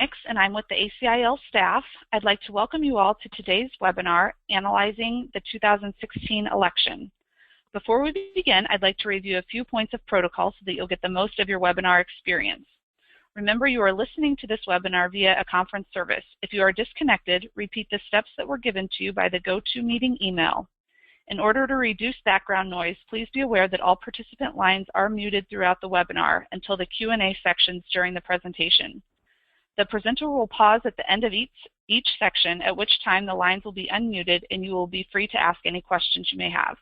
Mix, and I'm with the ACIL staff. I'd like to welcome you all to today's webinar, Analyzing the 2016 Election. Before we begin, I'd like to review a few points of protocol so that you'll get the most of your webinar experience. Remember, you are listening to this webinar via a conference service. If you are disconnected, repeat the steps that were given to you by the GoToMeeting email. In order to reduce background noise, please be aware that all participant lines are muted throughout the webinar until the Q&A sections during the presentation. The presenter will pause at the end of each section, at which time the lines will be unmuted and you will be free to ask any questions you may have.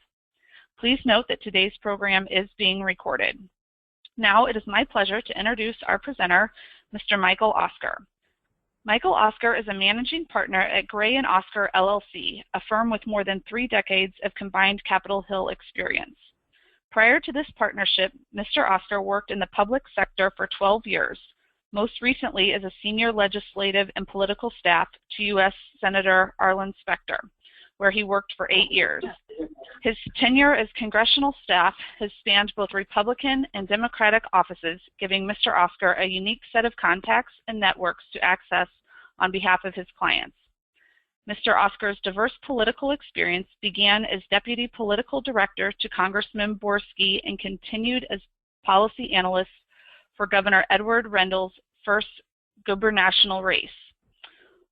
Please note that today's program is being recorded. Now it is my pleasure to introduce our presenter, Mr. Michael Oscar. Michael Oscar is a managing partner at Gray & Oscar LLC, a firm with more than 3 decades of combined Capitol Hill experience. Prior to this partnership, Mr. Oscar worked in the public sector for 12 years, most recently as a senior legislative and political staff to U.S. Senator Arlen Specter, where he worked for 8 years. His tenure as congressional staff has spanned both Republican and Democratic offices, giving Mr. Oscar a unique set of contacts and networks to access on behalf of his clients. Mr. Oscar's diverse political experience began as Deputy Political Director to Congressman Borski and continued as policy analyst for Governor Edward Rendell's first gubernatorial race.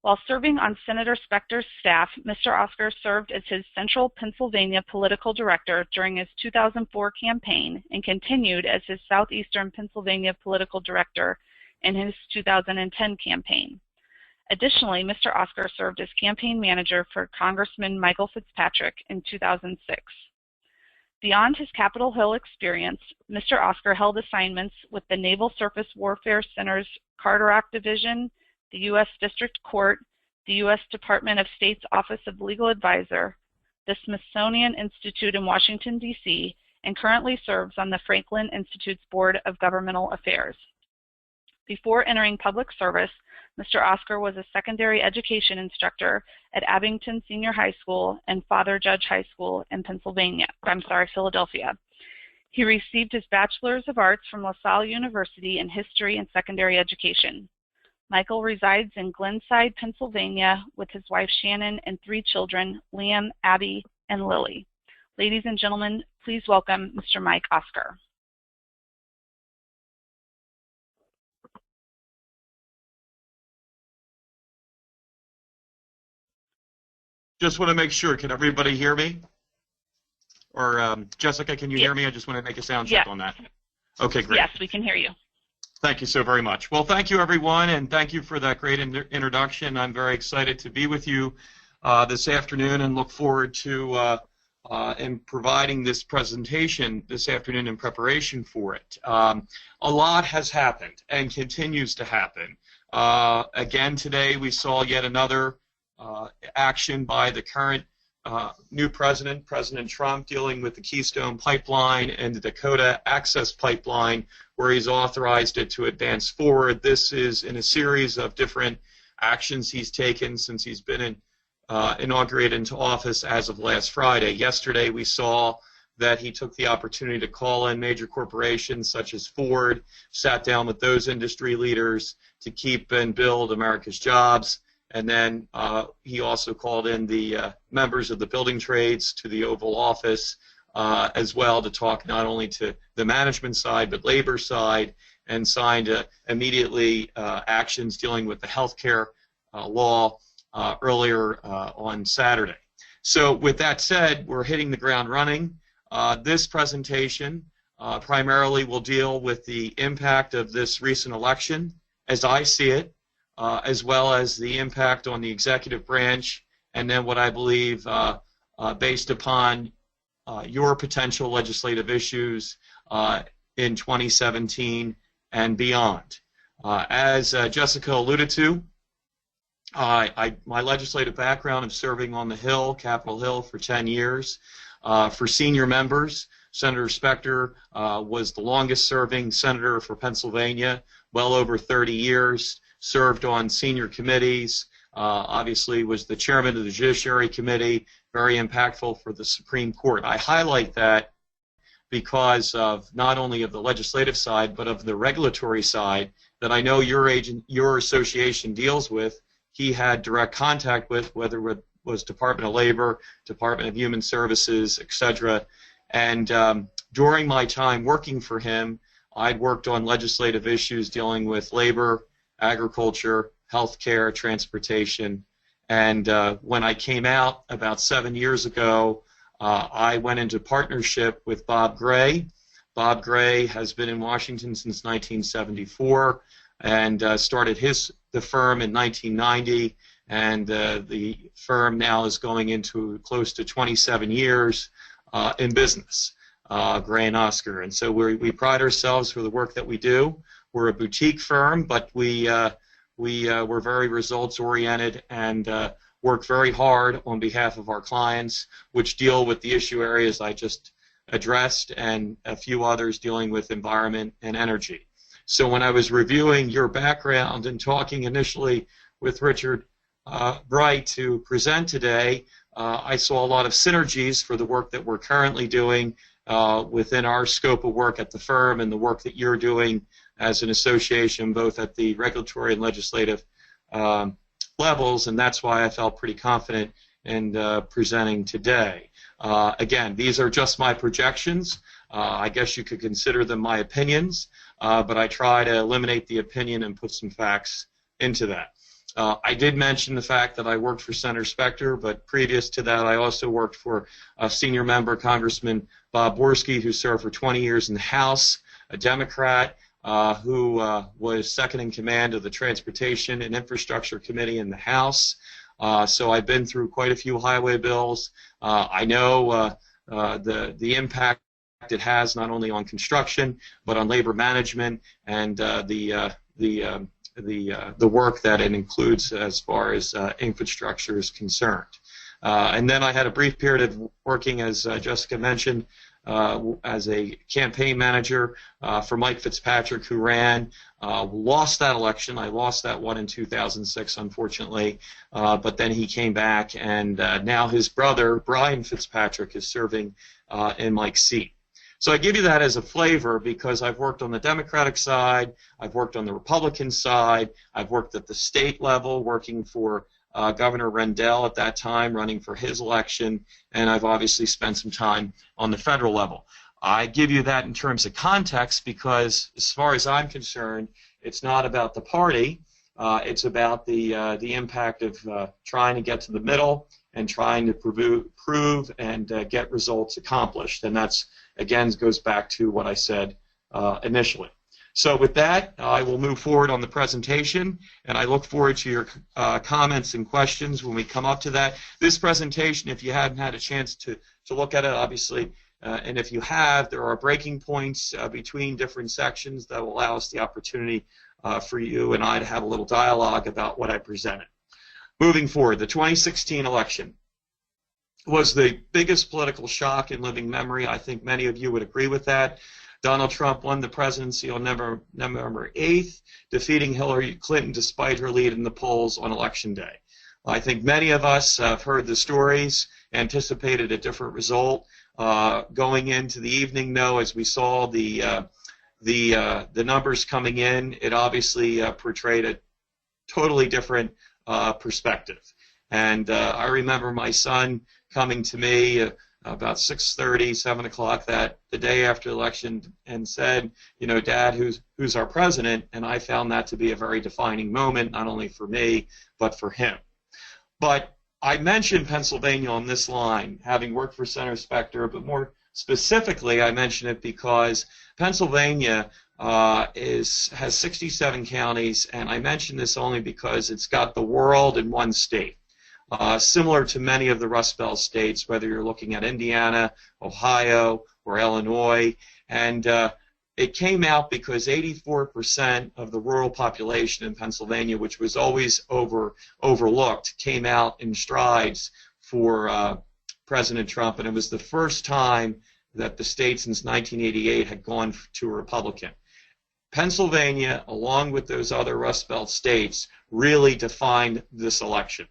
While serving on Senator Specter's staff, Mr. Oscar served as his Central Pennsylvania Political Director during his 2004 campaign and continued as his Southeastern Pennsylvania Political Director in his 2010 campaign. Additionally, Mr. Oscar served as campaign manager for Congressman Michael Fitzpatrick in 2006. Beyond his Capitol Hill experience, Mr. Oscar held assignments with the Naval Surface Warfare Center's Carteret Division, the U.S. District Court, the U.S. Department of State's Office of Legal Advisor, the Smithsonian Institute in Washington, D.C., and currently serves on the Franklin Institute's Board of Governmental Affairs. Before entering public service, Mr. Oscar was a secondary education instructor at Abington Senior High School and Father Judge High School in Philadelphia. He received his Bachelor's of Arts from LaSalle University in History and Secondary Education. Michael resides in Glenside, Pennsylvania with his wife Shannon and 3 children, Liam, Abby, and Lily. Ladies and gentlemen, please welcome Mr. Mike Oscar. Just want to make sure, can everybody hear me? Or Jessica, can you hear me? I just want to make a sound check on that. Okay, great. Yes, we can hear you. Thank you so very much. Well, thank you, everyone, and thank you for that great introduction. I'm very excited to be with you this afternoon and look forward to in providing this presentation this afternoon in preparation for it. A lot has happened and continues to happen. Again, today we saw yet another action by the current new president, President Trump, dealing with the Keystone Pipeline and the Dakota Access Pipeline, where he's authorized it to advance forward. This is in a series of different actions he's taken since he's been inaugurated into office as of last Friday. Yesterday we saw that he took the opportunity to call in major corporations such as Ford, sat down with those industry leaders to keep and build America's jobs. And then he also called in the members of the building trades to the Oval Office as well to talk not only to the management side but labor side, and signed immediately actions dealing with the health care law earlier on Saturday. So with that said, we're hitting the ground running. This presentation primarily will deal with the impact of this recent election as I see it, as well as the impact on the executive branch, and then what I believe, based upon your potential legislative issues in 2017 and beyond. As Jessica alluded to, my legislative background of serving on the Hill, Capitol Hill, for 10 years. For senior members, Senator Specter was the longest serving senator for Pennsylvania, well over 30 years. Served on senior committees, obviously was the chairman of the Judiciary Committee, very impactful for the Supreme Court. I highlight that because of not only of the legislative side but of the regulatory side that I know your association deals with. He had direct contact with, whether it was Department of Labor, Department of Human Services, etc. And during my time working for him, I'd worked on legislative issues dealing with labor, agriculture, healthcare, transportation. And when I came out about 7 years ago, I went into partnership with Bob Gray. Bob Gray has been in Washington since 1974 and started the firm in 1990, and the firm now is going into close to 27 years in business, Gray and Oscar. And so we pride ourselves for the work that we do. We're a boutique firm, but we're very results-oriented and work very hard on behalf of our clients, which deal with the issue areas I just addressed and a few others dealing with environment and energy. So when I was reviewing your background and talking initially with Richard Bright to present today, I saw a lot of synergies for the work that we're currently doing within our scope of work at the firm and the work that you're doing as an association, both at the regulatory and legislative levels, and that's why I felt pretty confident in presenting today. Again, these are just my projections. I guess you could consider them my opinions, but I try to eliminate the opinion and put some facts into that. I did mention the fact that I worked for Senator Specter, but previous to that I also worked for a senior member, Congressman Bob Borski, who served for 20 years in the House, a Democrat, who was second in command of the Transportation and Infrastructure Committee in the House. So I've been through quite a few highway bills. I know the impact it has not only on construction but on labor management and the work that it includes as far as infrastructure is concerned. And then I had a brief period of working, as Jessica mentioned, as a campaign manager for Mike Fitzpatrick, who ran, lost that election. I lost that one in 2006, unfortunately, but then he came back, and now his brother, Brian Fitzpatrick, is serving in Mike's seat. So I give you that as a flavor because I've worked on the Democratic side, I've worked on the Republican side, I've worked at the state level working for Governor Rendell at that time, running for his election, and I've obviously spent some time on the federal level. I give you that in terms of context because, as far as I'm concerned, it's not about the party. It's about the impact of trying to get to the middle and trying to prove and get results accomplished. And that's, again, goes back to what I said initially. So with that, I will move forward on the presentation, and I look forward to your comments and questions when we come up to that. This presentation, if you hadn't had a chance to look at it, obviously, and if you have, there are breaking points between different sections that will allow us the opportunity for you and I to have a little dialogue about what I presented. Moving forward, the 2016 election was the biggest political shock in living memory. I think many of you would agree with that. Donald Trump won the presidency on November 8th, defeating Hillary Clinton despite her lead in the polls on Election Day. I think many of us have heard the stories, anticipated a different result. Going into the evening, though, as we saw the numbers coming in, it obviously portrayed a totally different perspective. And I remember my son coming to me about 6:30, 7 o'clock the day after the election and said, you know, Dad, who's our president? And I found that to be a very defining moment, not only for me, but for him. But I mentioned Pennsylvania on this line, having worked for Senator Specter, but more specifically I mention it because Pennsylvania has 67 counties, and I mention this only because it's got the world in one state. Similar to many of the Rust Belt states, whether you're looking at Indiana, Ohio, or Illinois, and it came out because 84% of the rural population in Pennsylvania, which was always overlooked, came out in strides for President Trump, and it was the first time that the state since 1988 had gone to a Republican. Pennsylvania, along with those other Rust Belt states, really defined this election.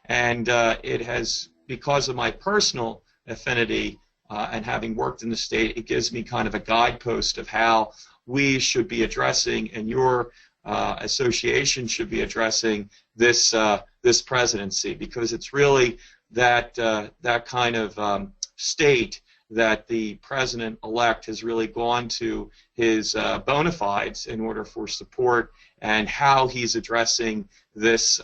And it has, because of my personal affinity and having worked in the state, it gives me kind of a guidepost of how we should be addressing, and your association should be addressing this this presidency, because it's really that that kind of state that the president-elect has really gone to his bona fides in order for support, and how he's addressing this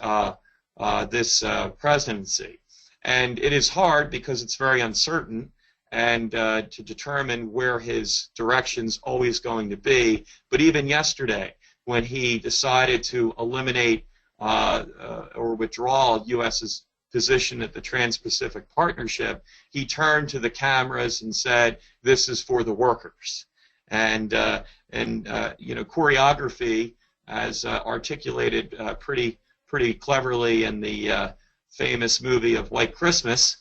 presidency. And it is hard because it's very uncertain, and to determine where his direction's always going to be. But even yesterday, when he decided to eliminate or withdraw U.S.'s position at the Trans-Pacific Partnership, he turned to the cameras and said, "This is for the workers." And you know, choreography, as articulated pretty cleverly in the famous movie of White Christmas,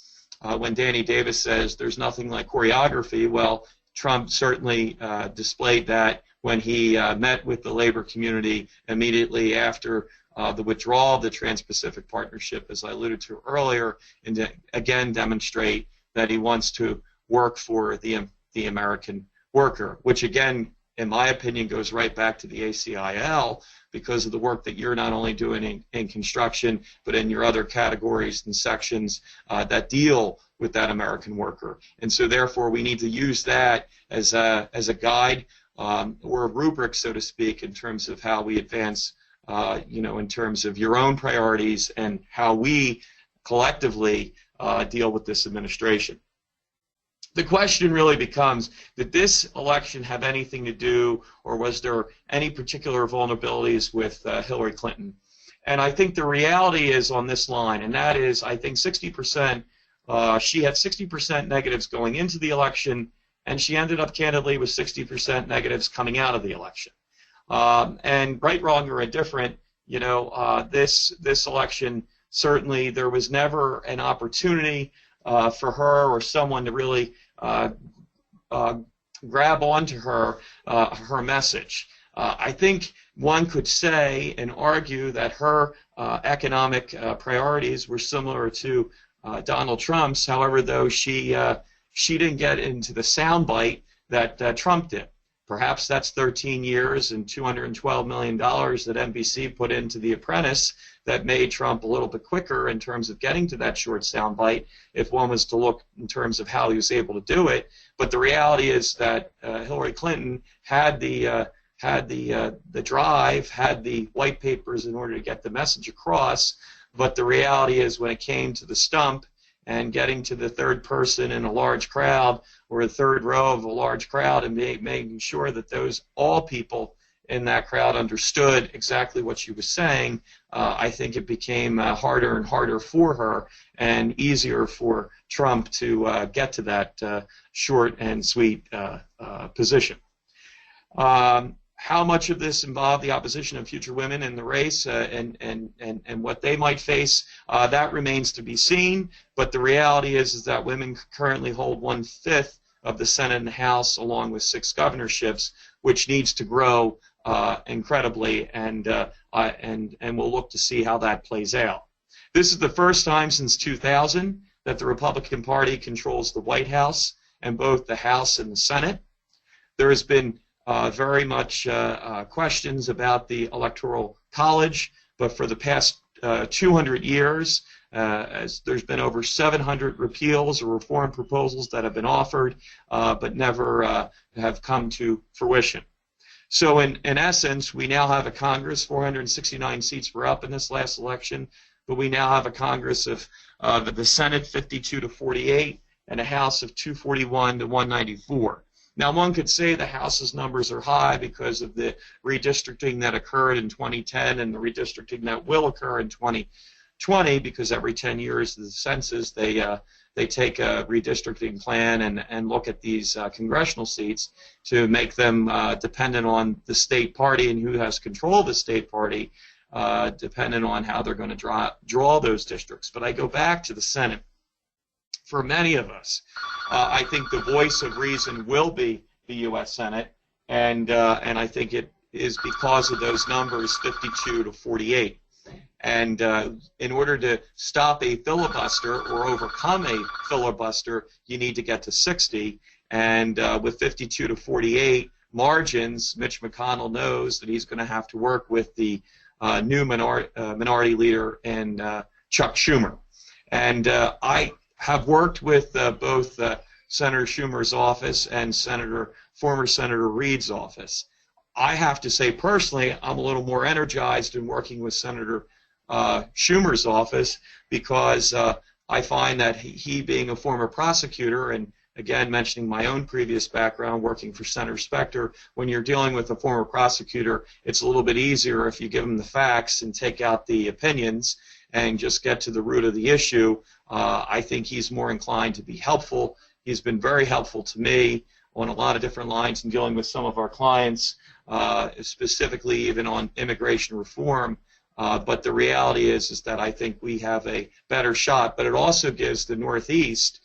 when Danny Davis says there's nothing like choreography. Well, Trump certainly displayed that when he met with the labor community immediately after the withdrawal of the Trans-Pacific Partnership, as I alluded to earlier, and to again demonstrate that he wants to work for the American worker, which again, in my opinion, goes right back to the ACIL, because of the work that you're not only doing in construction, but in your other categories and sections that deal with that American worker. And so therefore we need to use that as a guide or a rubric, so to speak, in terms of how we advance, you know, in terms of your own priorities and how we collectively deal with this administration. The question really becomes, did this election have anything to do, or was there any particular vulnerabilities with Hillary Clinton? And I think the reality is on this line, and that is, I think 60%, she had 60% negatives going into the election, and she ended up candidly with 60% negatives coming out of the election. And right, wrong, or indifferent, you know, this election, certainly there was never an opportunity for her or someone to really grab onto her message. I think one could say and argue that her economic priorities were similar to Donald Trump's. However, though, she didn't get into the soundbite that Trump did. Perhaps that's 13 years and $212 million that NBC put into The Apprentice that made Trump a little bit quicker in terms of getting to that short soundbite, if one was to look in terms of how he was able to do it. But the reality is that Hillary Clinton had the drive, had the white papers in order to get the message across. But the reality is, when it came to the stump and getting to the third person in a large crowd, or the third row of a large crowd, and making sure that all people in that crowd understood exactly what she was saying, I think it became harder and harder for her, and easier for Trump to get to that short and sweet position. How much of this involved the opposition of future women in the race and what they might face, that remains to be seen. But the reality is that women currently hold 1/5 of the Senate and the House, along with 6 governorships, which needs to grow incredibly, and we'll look to see how that plays out. This is the first time since 2000 that the Republican Party controls the White House and both the House and the Senate. There has been very much questions about the Electoral College, but for the past 200 years, as there's been over 700 repeals or reform proposals that have been offered, but never have come to fruition. So in essence, we now have a Congress. 469 seats were up in this last election, but we now have a Congress of the Senate 52 to 48 and a House of 241 to 194. Now, one could say the House's numbers are high because of the redistricting that occurred in 2010 and the redistricting that will occur in 2020, because every 10 years the census, they take a redistricting plan and look at these congressional seats to make them dependent on the state party and who has control of the state party, dependent on how they're going to draw those districts. But I go back to the Senate. For many of us, I think the voice of reason will be the U.S. Senate, and I think it is because of those numbers, 52 to 48. And in order to stop a filibuster or overcome a filibuster, you need to get to 60. And with 52 to 48 margins, Mitch McConnell knows that he's going to have to work with the new minority leader and Chuck Schumer. And I have worked with both Senator Schumer's office and former Senator Reid's office. I have to say personally, I'm a little more energized in working with Senator Schumer's office because I find that he being a former prosecutor, and again mentioning my own previous background working for Senator Specter, when you're dealing with a former prosecutor, it's a little bit easier if you give him the facts and take out the opinions and just get to the root of the issue. I think he's more inclined to be helpful. He's been very helpful to me on a lot of different lines in dealing with some of our clients, specifically even on immigration reform. But the reality is that I think we have a better shot. But it also gives the Northeast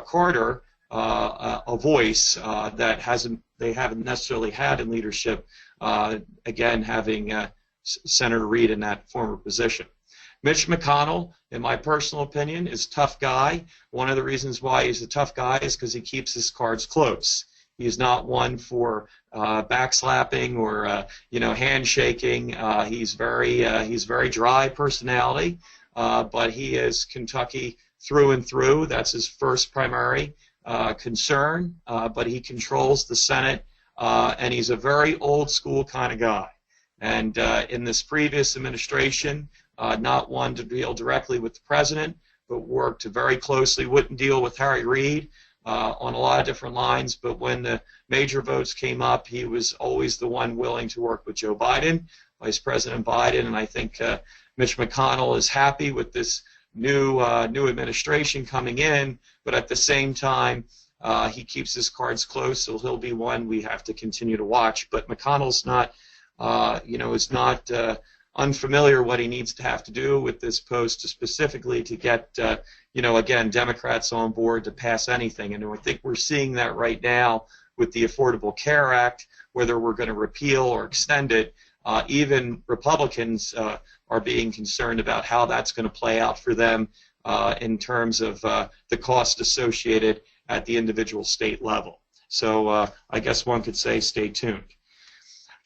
corridor a voice that they haven't necessarily had in leadership. Again, having Senator Reid in that former position. Mitch McConnell, in my personal opinion, is a tough guy. One of the reasons why he's a tough guy is because he keeps his cards close. He's not one for backslapping or handshaking. He's very dry personality, but he is Kentucky through and through. That's his first primary concern. But he controls the Senate, and he's a very old school kind of guy. And in this previous administration, not one to deal directly with the president, but worked very closely, wouldn't deal with Harry Reid on a lot of different lines, but when the major votes came up, he was always the one willing to work with Joe Biden, Vice President Biden, and I think Mitch McConnell is happy with this new administration coming in, but at the same time, he keeps his cards close, so he'll be one we have to continue to watch. But McConnell's not, is not unfamiliar what he needs to have to do with this post specifically to get, again, Democrats on board to pass anything. And I think we're seeing that right now with the Affordable Care Act, whether we're going to repeal or extend it. Even Republicans are being concerned about how that's going to play out for them in terms of the cost associated at the individual state level. So I guess one could say stay tuned.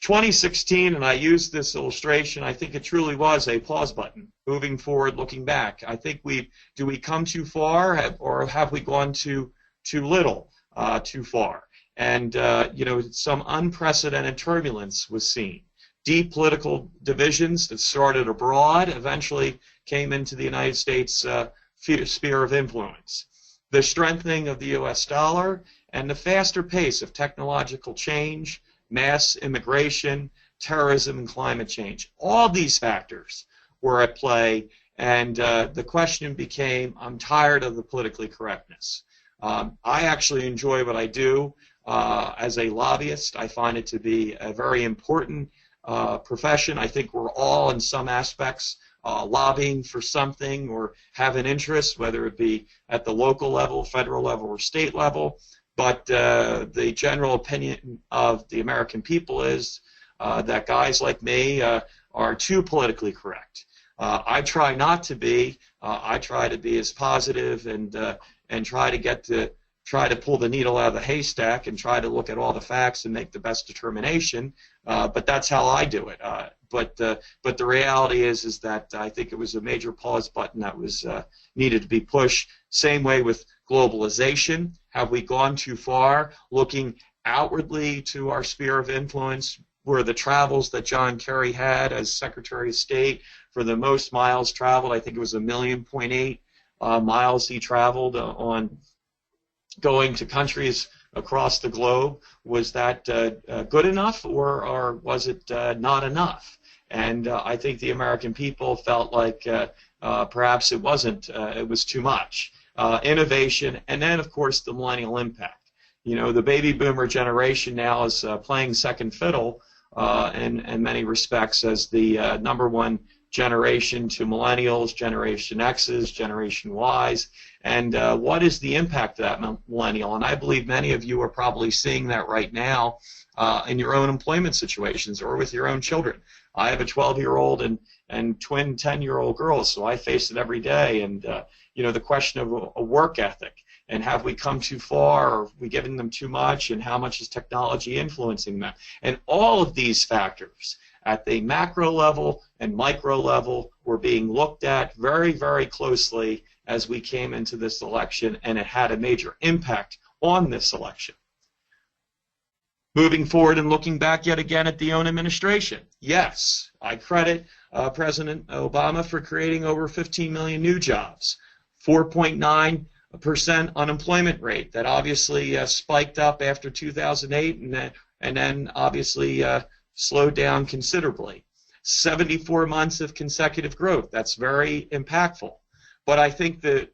2016, and I used this illustration, I think it truly was a pause button. Moving forward, looking back, I think do we come too far, or have we gone too little, too far? And some unprecedented turbulence was seen. Deep political divisions that started abroad eventually came into the United States sphere of influence. The strengthening of the U.S. dollar and the faster pace of technological change, mass immigration, terrorism, and climate change. All these factors were at play, and the question became, I'm tired of the politically correctness. I actually enjoy what I do as a lobbyist. I find it to be a very important profession. I think we're all, in some aspects, lobbying for something or have an interest, whether it be at the local level, federal level, or state level. But the general opinion of the American people is that guys like me are too politically correct. I try not to be. I try to be as positive and try to pull the needle out of the haystack and try to look at all the facts and make the best determination. But that's how I do it. But the reality is that I think it was a major pause button that was needed to be pushed. Same way with globalization. Have we gone too far? Looking outwardly to our sphere of influence, were the travels that John Kerry had as Secretary of State for the most miles traveled, I think it was 1.8 million miles he traveled on going to countries across the globe. Was that good enough, or was it not enough? And I think the American people felt like perhaps it wasn't, it was too much. Innovation, and then, of course, the millennial impact. The baby boomer generation now is playing second fiddle in many respects as the #1 generation to millennials, Generation X's, Generation Y's, and what is the impact of that millennial? And I believe many of you are probably seeing that right now in your own employment situations or with your own children. I have a 12-year-old and twin 10-year-old girls, so I face it every day. And you know, the question of a work ethic, and have we come too far, or have we given them too much, and how much is technology influencing them? And all of these factors at the macro level and micro level were being looked at very, very closely as we came into this election, and it had a major impact on this election. Moving forward and looking back yet again at the own administration, yes, I credit President Obama for creating over 15 million new jobs, 4.9% unemployment rate that obviously spiked up after 2008 and then obviously slowed down considerably. 74 months of consecutive growth. That's very impactful. But I think the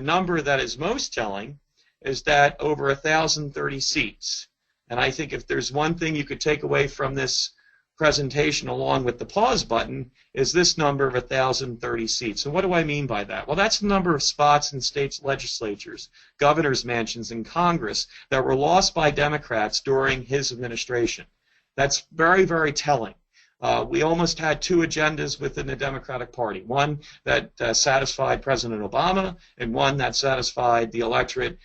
number that is most telling is that over 1,030 seats. And I think if there's one thing you could take away from this presentation along with the pause button is this number of 1,030 seats. And what do I mean by that? Well, that's the number of spots in states' legislatures, governor's mansions, and Congress that were lost by Democrats during his administration. That's very, very telling. We almost had two agendas within the Democratic Party, one that satisfied President Obama and one that satisfied the electorate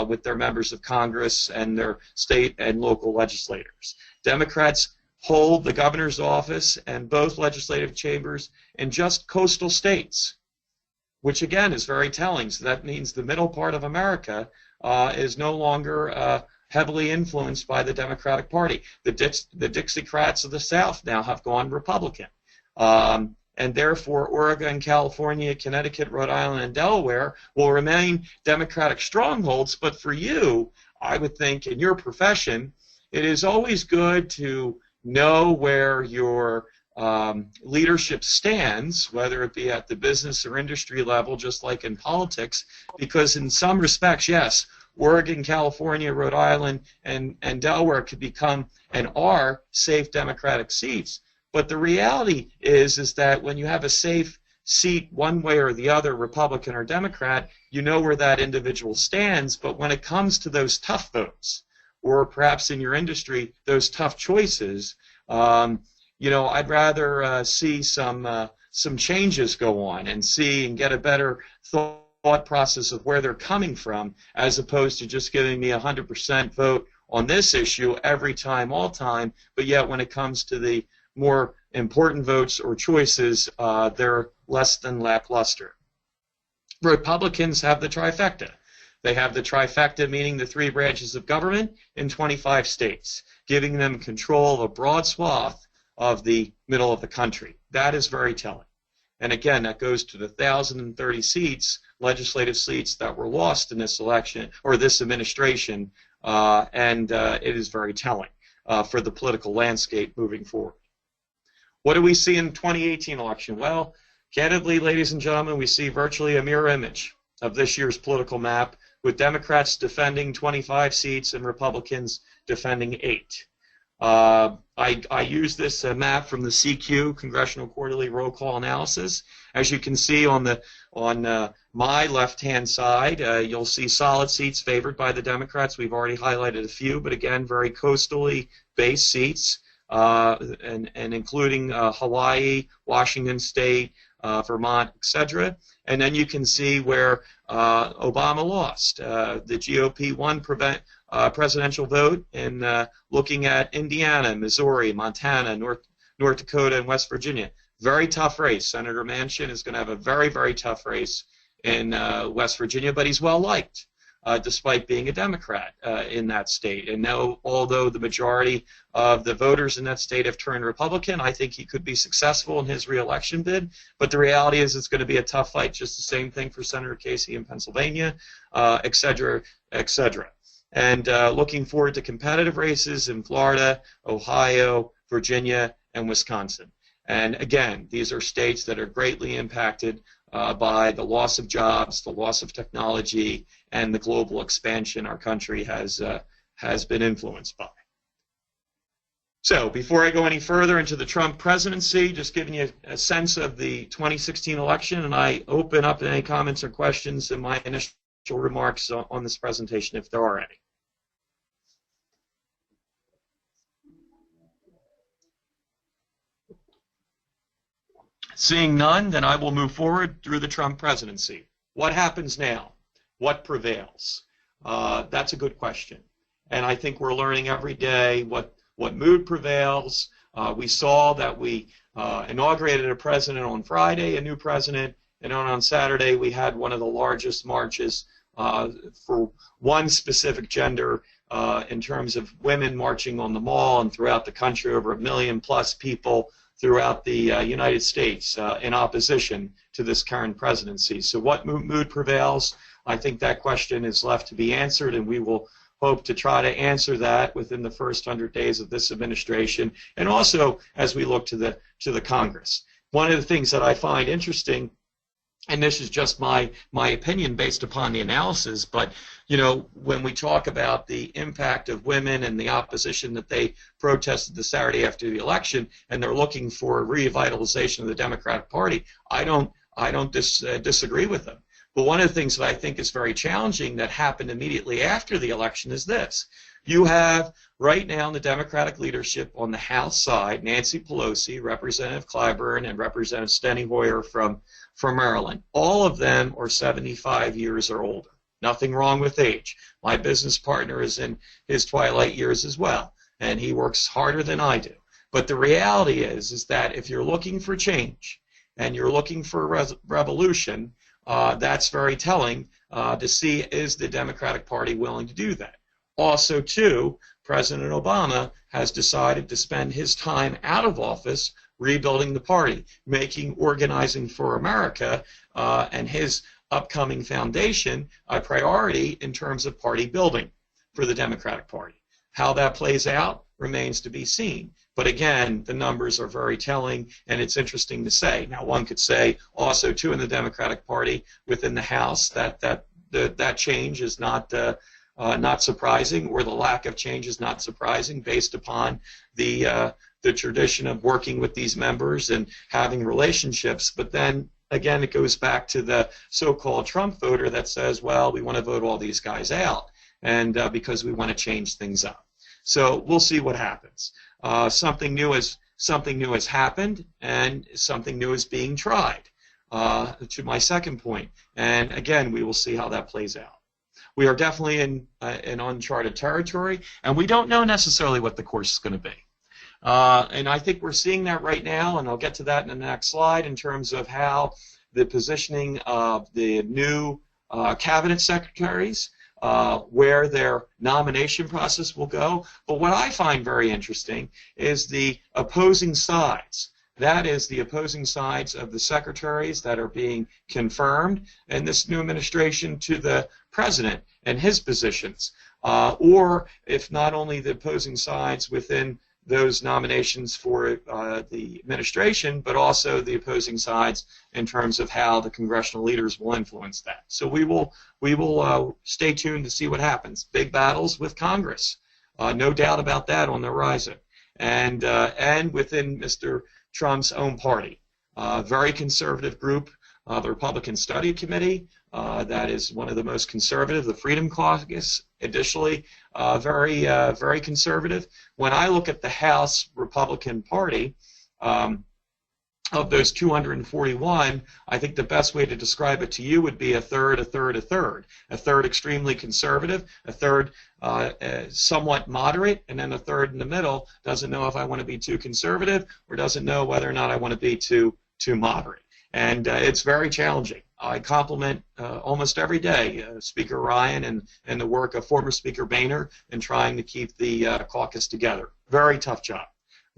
with their members of Congress and their state and local legislators. Democrats hold the governor's office and both legislative chambers in just coastal states, which again is very telling. So that means the middle part of America is no longer heavily influenced by the Democratic Party. The Dixiecrats of the South now have gone Republican. And therefore, Oregon, California, Connecticut, Rhode Island, and Delaware will remain Democratic strongholds. But for you, I would think in your profession, it is always good to know where your leadership stands, whether it be at the business or industry level, just like in politics, because in some respects, yes, Oregon, California, Rhode Island, and Delaware could become and are safe Democratic seats. But the reality is that when you have a safe seat one way or the other, Republican or Democrat, you know where that individual stands. But when it comes to those tough votes, or perhaps in your industry, those tough choices, you know, I'd rather see some changes go on and see and get a better thought process of where they're coming from, as opposed to just giving me 100% vote on this issue every time, all time, but yet when it comes to the more important votes or choices, they're less than lackluster. Republicans have the trifecta. They have the trifecta, meaning the three branches of government in 25 states, giving them control of a broad swath of the middle of the country. That is very telling. And again, that goes to the 1,030 seats, legislative seats that were lost in this election or this administration, and it is very telling for the political landscape moving forward. What do we see in the 2018 election? Well, candidly, ladies and gentlemen, we see virtually a mirror image of this year's political map, with Democrats defending 25 seats and Republicans defending 8. I use this map from the CQ, Congressional Quarterly Roll Call Analysis. As you can see on my left-hand side, you'll see solid seats favored by the Democrats. We've already highlighted a few, but again, very coastally based seats, and including Hawaii, Washington State, Vermont, etc. And then you can see where Obama lost. The GOP won presidential vote in looking at Indiana, Missouri, Montana, North Dakota, and West Virginia. Very tough race. Senator Manchin is going to have a very, very tough race in West Virginia, but he's well liked, despite being a Democrat in that state. And now, although the majority of the voters in that state have turned Republican, I think he could be successful in his re-election bid. But the reality is it's going to be a tough fight, just the same thing for Senator Casey in Pennsylvania, et cetera, et cetera. And looking forward to competitive races in Florida, Ohio, Virginia, and Wisconsin. And again, these are states that are greatly impacted by the loss of jobs, the loss of technology, and the global expansion our country has been influenced by. So before I go any further into the Trump presidency, just giving you a sense of the 2016 election, and I open up any comments or questions in my initial remarks on this presentation if there are any. Seeing none, then I will move forward through the Trump presidency. What happens now? What prevails? That's a good question. And I think we're learning every day what mood prevails. We saw that we inaugurated a president on Friday, a new president, and on Saturday we had one of the largest marches for one specific gender in terms of women marching on the mall and throughout the country, over 1 million plus people throughout the United States in opposition to this current presidency. So what mood prevails? I think that question is left to be answered, and we will hope to try to answer that within the first 100 days of this administration, and also as we look to the Congress. One of the things that I find interesting, and this is just my opinion based upon the analysis, but you know, when we talk about the impact of women and the opposition that they protested the Saturday after the election, and they're looking for revitalization of the Democratic Party, I don't disagree with them. But one of the things that I think is very challenging that happened immediately after the election is this. You have right now in the Democratic leadership on the House side, Nancy Pelosi, Representative Clyburn, and Representative Steny Hoyer from Maryland. All of them are 75 years or older. Nothing wrong with age. My business partner is in his twilight years as well, and he works harder than I do. But the reality is that if you're looking for change and you're looking for revolution, that's very telling to see, is the Democratic Party willing to do that. Also, too, President Obama has decided to spend his time out of office rebuilding the party, making Organizing for America and his upcoming foundation a priority in terms of party building for the Democratic Party. How that plays out remains to be seen. But again, the numbers are very telling, and it's interesting to say. Now, one could say also, too, in the Democratic Party within the House that change is not surprising, or the lack of change is not surprising, based upon the tradition of working with these members and having relationships. But then again, it goes back to the so-called Trump voter that says, well, we want to vote all these guys out, and because we want to change things up. So we'll see what happens. Something new has happened, and something new is being tried. To my second point, and again, we will see how that plays out. We are definitely in uncharted territory, and we don't know necessarily what the course is going to be. And I think we're seeing that right now, and I'll get to that in the next slide in terms of how the positioning of the new cabinet secretaries, where their nomination process will go. But what I find very interesting is the opposing sides. That is, the opposing sides of the secretaries that are being confirmed in this new administration to the president and his positions. Or if not only the opposing sides within those nominations for the administration, but also the opposing sides in terms of how the congressional leaders will influence that. So we will stay tuned to see what happens. Big battles with Congress, no doubt about that, on the horizon, and within Mr. Trump's own party, very conservative group, the Republican Study Committee. That is one of the most conservative. The Freedom Caucus, additionally, very conservative. When I look at the House Republican Party, of those 241, I think the best way to describe it to you would be a third, a third, a third. A third extremely conservative, a third somewhat moderate, and then a third in the middle doesn't know if I want to be too conservative or doesn't know whether or not I want to be too moderate. And it's very challenging. I compliment almost every day Speaker Ryan and the work of former Speaker Boehner in trying to keep the caucus together. Very tough job.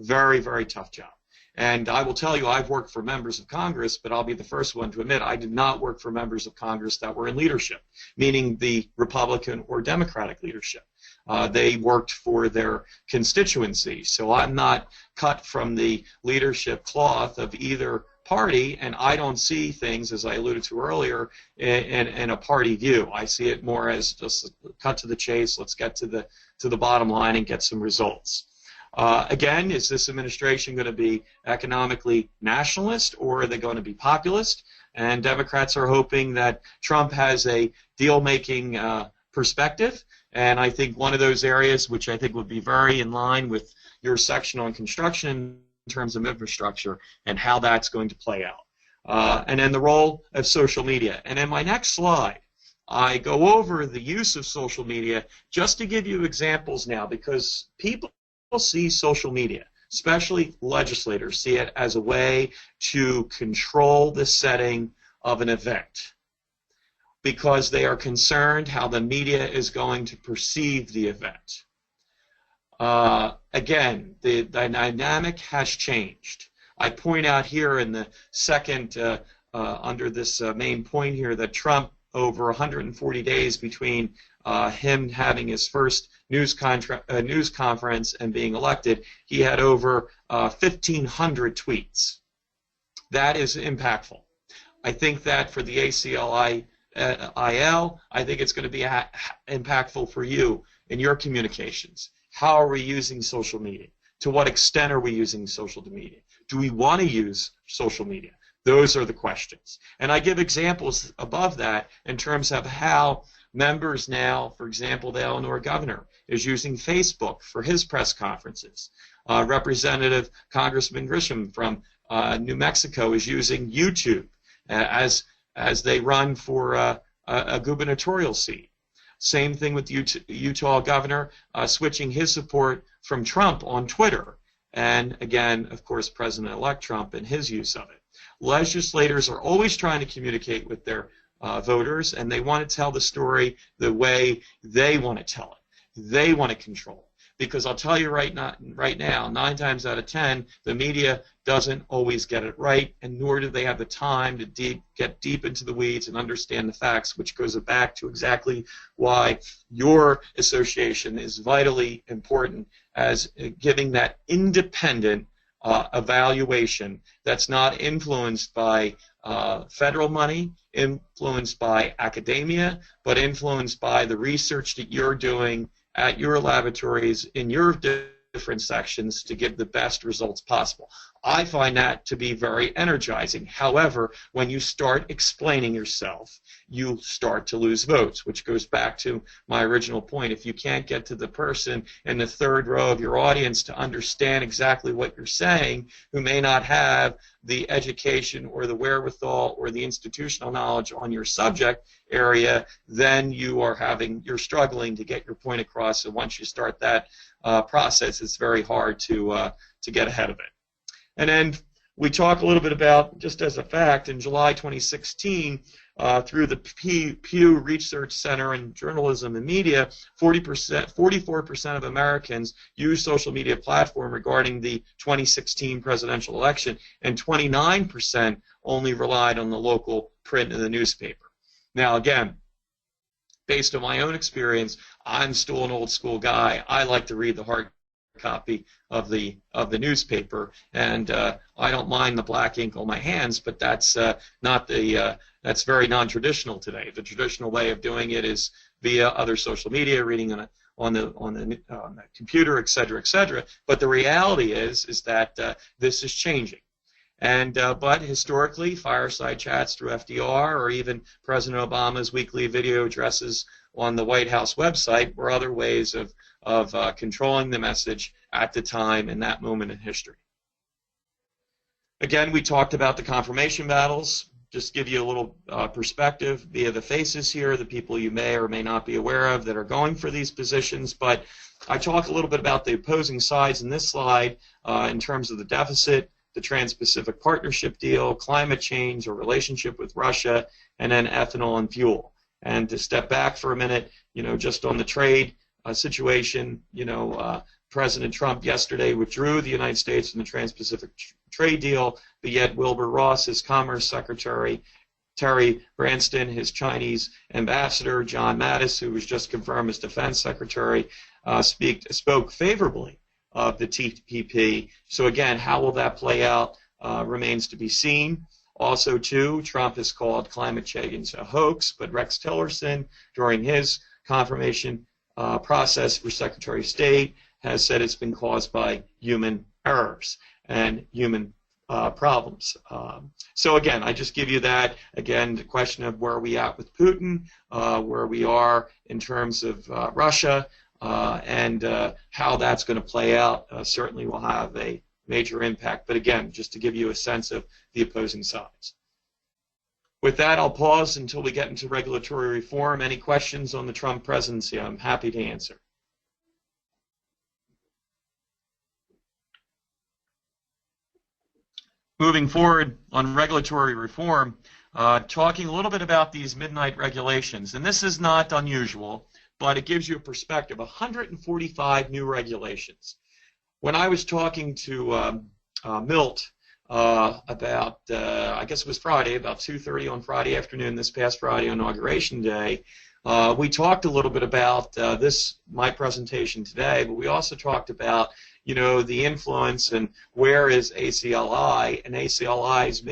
Very, very tough job. And I will tell you, I've worked for members of Congress, but I'll be the first one to admit I did not work for members of Congress that were in leadership, meaning the Republican or Democratic leadership. They worked for their constituencies. So I'm not cut from the leadership cloth of either party, and I don't see things, as I alluded to earlier, in a party view. I see it more as just cut to the chase. Let's get to the bottom line and get some results. Again, is this administration going to be economically nationalist, or are they going to be populist? And Democrats are hoping that Trump has a deal-making perspective, and I think one of those areas, which I think would be very in line with your section on construction terms of infrastructure and how that's going to play out. And then the role of social media. And in my next slide, I go over the use of social media just to give you examples now, because people see social media, especially legislators, see it as a way to control the setting of an event, because they are concerned how the media is going to perceive the event. Again, the dynamic has changed. I point out here in the second, under this main point here, that Trump, over 140 days between him having his first news conference and being elected, he had over 1,500 tweets. That is impactful. I think that for the ACIL, I think it's going to be impactful for you in your communications. How are we using social media? To what extent are we using social media? Do we want to use social media? Those are the questions. And I give examples above that in terms of how members now, for example, the Illinois governor is using Facebook for his press conferences. Representative Congressman Grisham from New Mexico is using YouTube as they run for a gubernatorial seat. Same thing with Utah governor switching his support from Trump on Twitter. And again, of course, President-elect Trump and his use of it. Legislators are always trying to communicate with their voters, and they want to tell the story the way they want to tell it. They want to control it. Because I'll tell you right now, 9 times out of 10, the media doesn't always get it right, and nor do they have the time to get deep into the weeds and understand the facts, which goes back to exactly why your association is vitally important as giving that independent evaluation that's not influenced by federal money, influenced by academia, but influenced by the research that you're doing at your laboratories in your different sections to give the best results possible. I find that to be very energizing. However, when you start explaining yourself, you start to lose votes, which goes back to my original point. If you can't get to the person in the third row of your audience to understand exactly what you're saying, who may not have the education or the wherewithal or the institutional knowledge on your subject area, then you're struggling to get your point across. And once you start that process, it's very hard to get ahead of it. And then we talk a little bit about, just as a fact, in July 2016, through the Pew Research Center in Journalism and Media, 44% of Americans use social media platform regarding the 2016 presidential election, and 29% only relied on the local print in the newspaper. Now, again, based on my own experience, I'm still an old school guy. I like to read the hard copy of the newspaper, and I don't mind the black ink on my hands, but that's that's very non-traditional today. The traditional way of doing it is via other social media, reading on the computer, et cetera, et cetera. But the reality is that this is changing. And but historically, fireside chats through FDR or even President Obama's weekly video addresses on the White House website were other ways of controlling the message at the time in that moment in history. Again, we talked about the confirmation battles. Just give you a little perspective via the faces here, the people you may or may not be aware of that are going for these positions. But I talk a little bit about the opposing sides in this slide in terms of the deficit, the Trans-Pacific Partnership deal, climate change, or relationship with Russia, and then ethanol and fuel. And to step back for a minute, just on the trade situation, President Trump yesterday withdrew the United States from the Trans-Pacific trade deal, but yet Wilbur Ross, his Commerce Secretary, Terry Branstad, his Chinese ambassador, John Mattis, who was just confirmed as Defense Secretary, spoke favorably of the TPP. So again, how will that play out remains to be seen. Also, too, Trump has called climate change a hoax, but Rex Tillerson, during his confirmation process for Secretary of State, has said it's been caused by human errors and human problems. So again, I just give you that. Again, the question of where are we at with Putin, where we are in terms of Russia, and how that's going to play out certainly will have a major impact. But again, just to give you a sense of the opposing sides. With that, I'll pause until we get into regulatory reform. Any questions on the Trump presidency? I'm happy to answer. Moving forward on regulatory reform, talking a little bit about these midnight regulations. And this is not unusual, but it gives you a perspective. 145 new regulations. When I was talking to Milt about, I guess it was Friday, about 2:30 on Friday afternoon, this past Friday, Inauguration Day, we talked a little bit about my presentation today, but we also talked about, the influence and where is ACLI, and ACLI's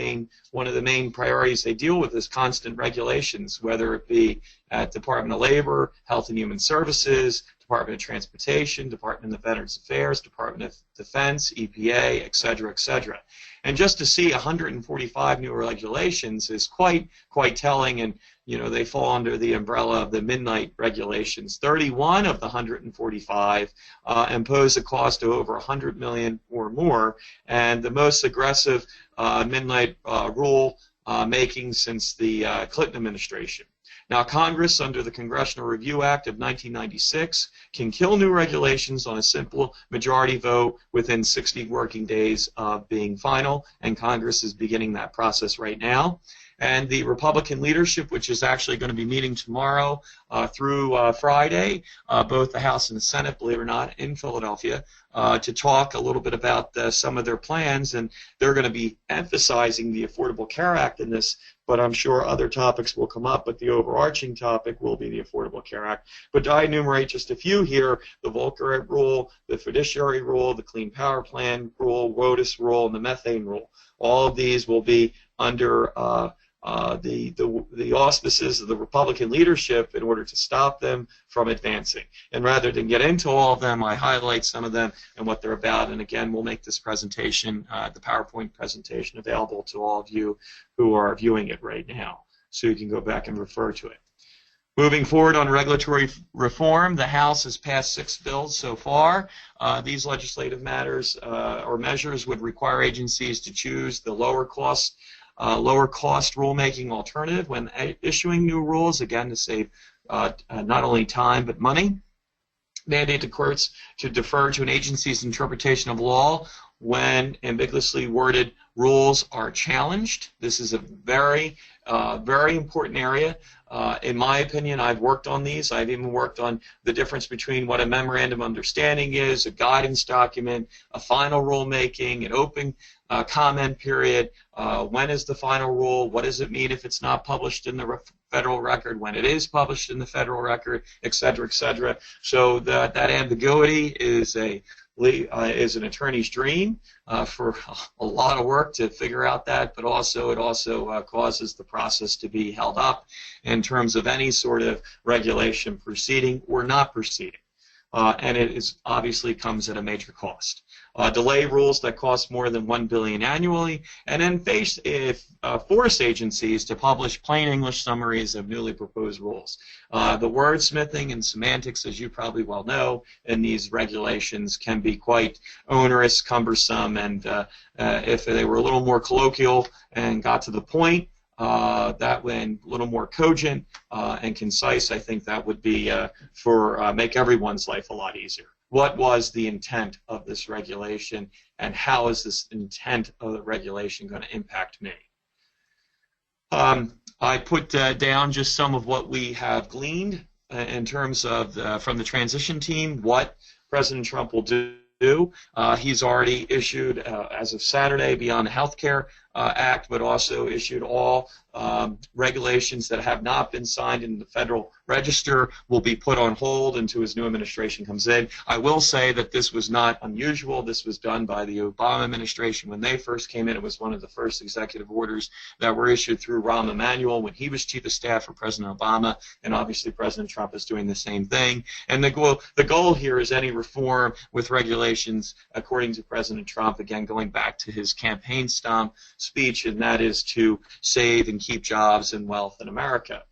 one of the main priorities they deal with is constant regulations, whether it be at Department of Labor, Health and Human Services, Department of Transportation, Department of Veterans Affairs, Department of Defense, EPA, et cetera, et cetera. And just to see 145 new regulations is quite telling, and they fall under the umbrella of the midnight regulations. 31 of the 145 impose a cost of over $100 million or more, and the most aggressive midnight rule making since the Clinton administration. Now, Congress, under the Congressional Review Act of 1996, can kill new regulations on a simple majority vote within 60 working days of being final, and Congress is beginning that process right now. And the Republican leadership, which is actually going to be meeting tomorrow through Friday, both the House and the Senate, believe it or not, in Philadelphia, to talk a little bit about some of their plans, and they're going to be emphasizing the Affordable Care Act in this, but I'm sure other topics will come up, but the overarching topic will be the Affordable Care Act. But I enumerate just a few here: the Volcker rule, the fiduciary rule, the Clean Power Plan rule, WOTUS rule, and the methane rule. All of these will be under the auspices of the Republican leadership in order to stop them from advancing. And rather than get into all of them, I highlight some of them and what they're about. And again, we'll make this presentation, the PowerPoint presentation, available to all of you who are viewing it right now, so you can go back and refer to it. Moving forward on regulatory reform, the House has passed 6 bills so far. These legislative matters or measures would require agencies to choose the lower cost rulemaking alternative when issuing new rules, again to save not only time but money. Mandate the courts to defer to an agency's interpretation of law when ambiguously worded rules are challenged. This is a very important area. In my opinion, I've worked on these. I've even worked on the difference between what a memorandum of understanding is, a guidance document, a final rulemaking, an open comment period. When is the final rule? What does it mean if it's not published in the federal record? When it is published in the federal record, et cetera, et cetera. So that ambiguity is an attorney's dream for a lot of work to figure out that, but also it causes the process to be held up in terms of any sort of regulation proceeding or not proceeding. And it obviously comes at a major cost. Delay rules that cost more than $1 billion annually, and then force agencies to publish plain English summaries of newly proposed rules. The wordsmithing and semantics, as you probably well know, in these regulations can be quite onerous, cumbersome, and if they were a little more colloquial and got to the point, that when a little more cogent and concise, I think that would be make everyone's life a lot easier. What was the intent of this regulation, and how is this intent of the regulation going to impact me? I put down just some of what we have gleaned in terms of from the transition team, what President Trump will do. He's already issued, as of Saturday, beyond the Health Care Act, but also issued all regulations that have not been signed in the Federal Register will be put on hold until his new administration comes in. I will say that this was not unusual. This was done by the Obama administration when they first came in. It was one of the first executive orders that were issued through Rahm Emanuel when he was chief of staff for President Obama, and obviously President Trump is doing the same thing. And the goal here is any reform with regulations, according to President Trump, again going back to his campaign stomp speech, and that is to save and keep jobs and wealth in America.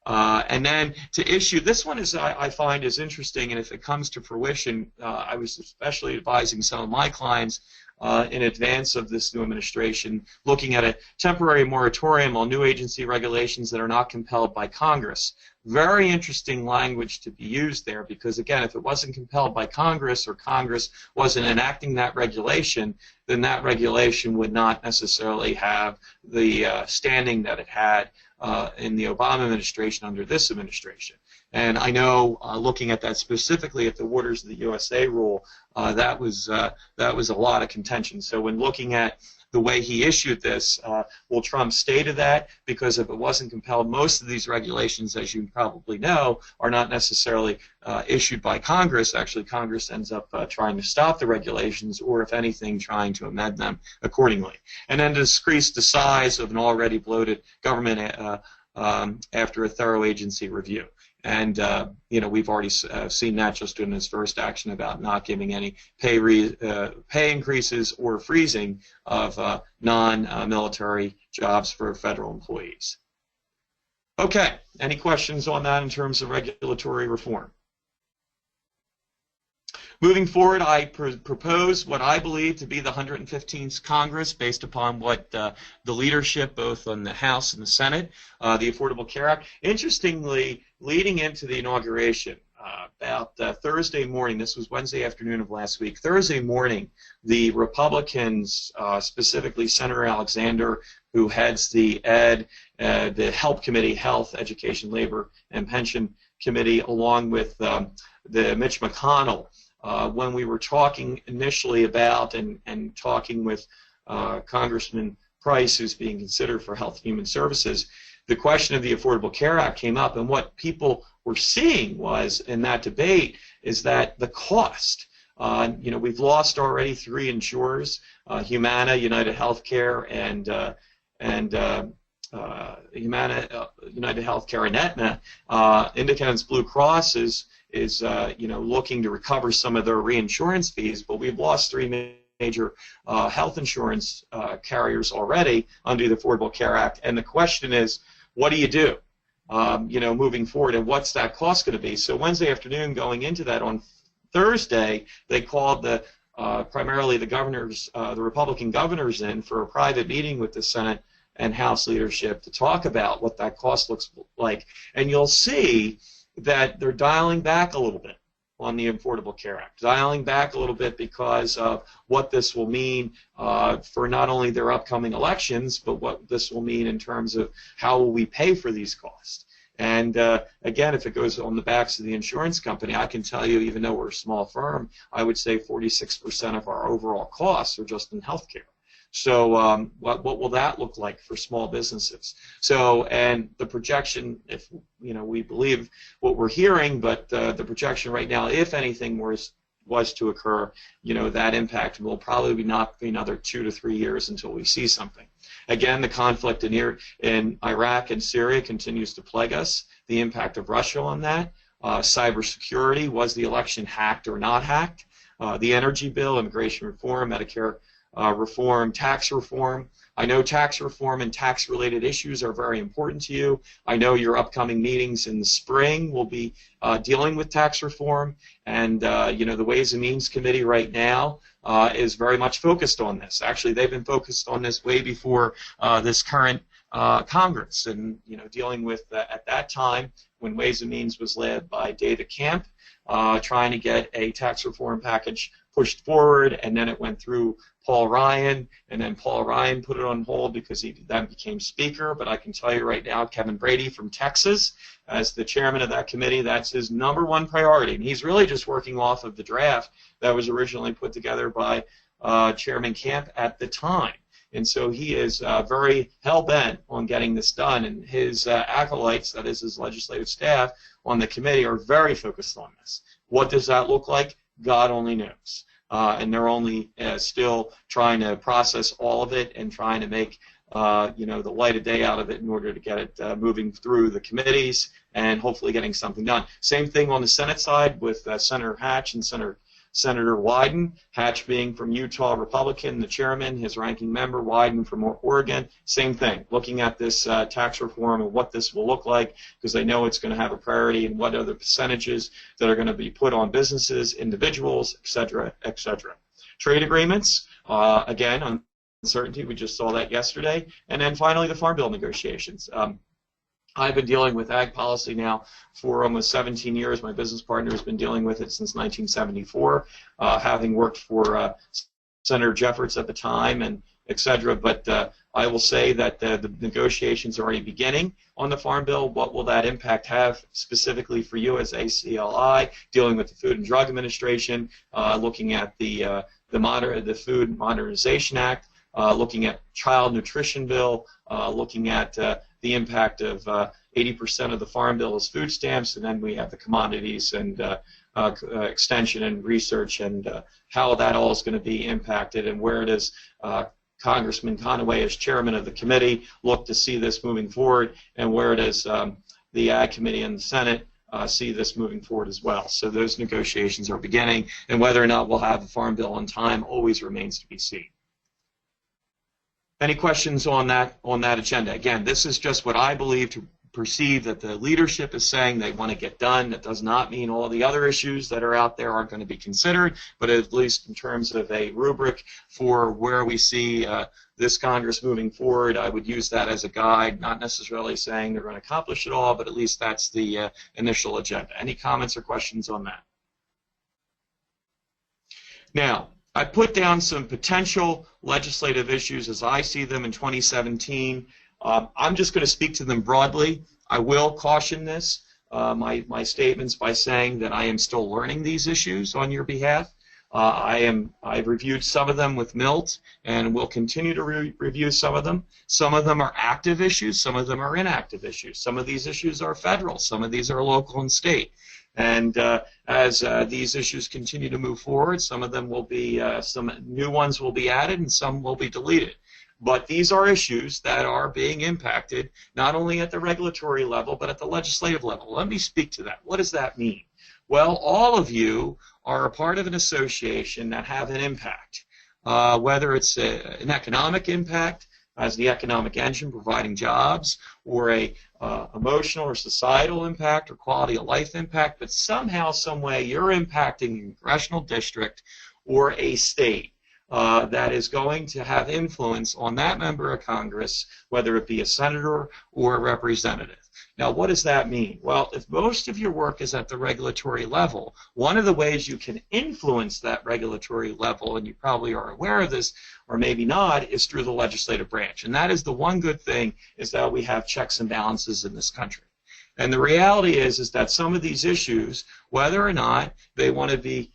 And then to issue, this one is I find is interesting, and if it comes to fruition, I was especially advising some of my clients in advance of this new administration, looking at a temporary moratorium on new agency regulations that are not compelled by Congress. Very interesting language to be used there, because again, if it wasn't compelled by Congress, or Congress wasn't enacting that regulation, then that regulation would not necessarily have the standing that it had in the Obama administration under this administration. And I know, looking at that specifically at the Waters of the USA rule, that was a lot of contention. So when looking at the way he issued this, well, Trump stated that because if it wasn't compelled, most of these regulations, as you probably know, are not necessarily issued by Congress. Actually, Congress ends up trying to stop the regulations, or if anything, trying to amend them accordingly. And then to decrease the size of an already bloated government after a thorough agency review. And you know, we've already seen that just in his first action about not giving any pay increases or freezing of non-military jobs for federal employees. Okay, any questions on that in terms of regulatory reform? Moving forward, I propose what I believe to be the 115th Congress, based upon what the leadership, both on the House and the Senate, the Affordable Care Act. Interestingly, leading into the inauguration, about Thursday morning, this was Wednesday afternoon of last week, Thursday morning, the Republicans, specifically Senator Alexander, who heads the the HELP Committee, Health, Education, Labor, and Pension Committee, along with the Mitch McConnell, when we were talking initially about and talking with Congressman Price, who's being considered for Health and Human Services, the question of the Affordable Care Act came up, and what people were seeing was in that debate is that the cost. You know, we've lost already 3 insurers, Humana, United Healthcare, and Humana, United Healthcare, and Aetna. Independence Blue Cross is you know, looking to recover some of their reinsurance fees, but we've lost 3 major health insurance carriers already under the Affordable Care Act. And the question is, what do you do, you know, moving forward, and what's that cost going to be? So Wednesday afternoon, going into that, on Thursday, they called the primarily the governors, the Republican governors, in for a private meeting with the Senate and House leadership to talk about what that cost looks like. And you'll see that they're dialing back a little bit on the Affordable Care Act, dialing back a little bit because of what this will mean for not only their upcoming elections, but what this will mean in terms of how will we pay for these costs. And again, if it goes on the backs of the insurance company, I can tell you, even though we're a small firm, I would say 46% of our overall costs are just in healthcare. So what will that look like for small businesses? So, and the projection, if you know, we believe what we're hearing, but the projection right now, if anything was to occur, you know, that impact will probably not be another 2 to 3 years until we see something. Again, the conflict in Iraq and Syria continues to plague us. The impact of Russia on that, cybersecurity, was the election hacked or not hacked? The energy bill, immigration reform, Medicare reform, tax reform. I know tax reform and tax-related issues are very important to you. I know your upcoming meetings in the spring will be dealing with tax reform, and you know, the Ways and Means Committee right now is very much focused on this. Actually, they've been focused on this way before this current Congress, and you know, dealing with at that time when Ways and Means was led by David Camp, trying to get a tax reform package pushed forward, and then it went through Paul Ryan, and then Paul Ryan put it on hold because he then became Speaker. But I can tell you right now, Kevin Brady from Texas, as the chairman of that committee, that's his #1 priority. And he's really just working off of the draft that was originally put together by Chairman Camp at the time. And so he is very hell-bent on getting this done, and his acolytes, that is his legislative staff on the committee, are very focused on this. What does that look like? God only knows. And they're only still trying to process all of it and trying to make you know, the light of day out of it in order to get it moving through the committees and hopefully getting something done. Same thing on the Senate side with Senator Hatch and Senator Wyden, Hatch being from Utah, Republican, the chairman, his ranking member, Wyden from Oregon, same thing, looking at this tax reform and what this will look like, because they know it's going to have a priority, and what are the percentages that are going to be put on businesses, individuals, et cetera, et cetera. Trade agreements, again, uncertainty, we just saw that yesterday. And then finally, the Farm Bill negotiations. I've been dealing with ag policy now for almost 17 years. My business partner has been dealing with it since 1974, having worked for Senator Jeffords at the time, and et cetera. But I will say that the negotiations are already beginning on the Farm Bill. What will that impact have specifically for you as ACLI, dealing with the Food and Drug Administration, looking at the Food Modernization Act, looking at Child Nutrition Bill, looking at the impact of 80% of the Farm Bill is food stamps, and then we have the commodities and extension and research, and how that all is going to be impacted, and where does Congressman Conaway, as chairman of the committee, look to see this moving forward, and where does the Ag Committee and the Senate see this moving forward as well. So those negotiations are beginning, and whether or not we'll have the Farm Bill on time always remains to be seen. Any questions on that agenda? Again, this is just what I believe to perceive that the leadership is saying they want to get done. That does not mean all the other issues that are out there aren't going to be considered, but at least in terms of a rubric for where we see this Congress moving forward, I would use that as a guide, not necessarily saying they're going to accomplish it all, but at least that's the initial agenda. Any comments or questions on that? Now, I put down some potential legislative issues as I see them in 2017. I'm just going to speak to them broadly. I will caution this, my statements, by saying that I am still learning these issues on your behalf. I've reviewed some of them with Milt, and will continue to review some of them. Some of them are active issues, some of them are inactive issues. Some of these issues are federal, some of these are local and state. And as these issues continue to move forward, some of them will be, some new ones will be added and some will be deleted. But these are issues that are being impacted not only at the regulatory level but at the legislative level. Let me speak to that. What does that mean? Well, all of you are a part of an association that have an impact, whether it's an economic impact as the economic engine providing jobs, or a emotional or societal impact or quality of life impact, but somehow, some way, you're impacting a congressional district or a state that is going to have influence on that member of Congress, whether it be a senator or a representative. Now, what does that mean? Well, if most of your work is at the regulatory level, one of the ways you can influence that regulatory level, and you probably are aware of this, or maybe not, is through the legislative branch. And that is the one good thing, is that we have checks and balances in this country. And the reality is that some of these issues, whether or not they want to be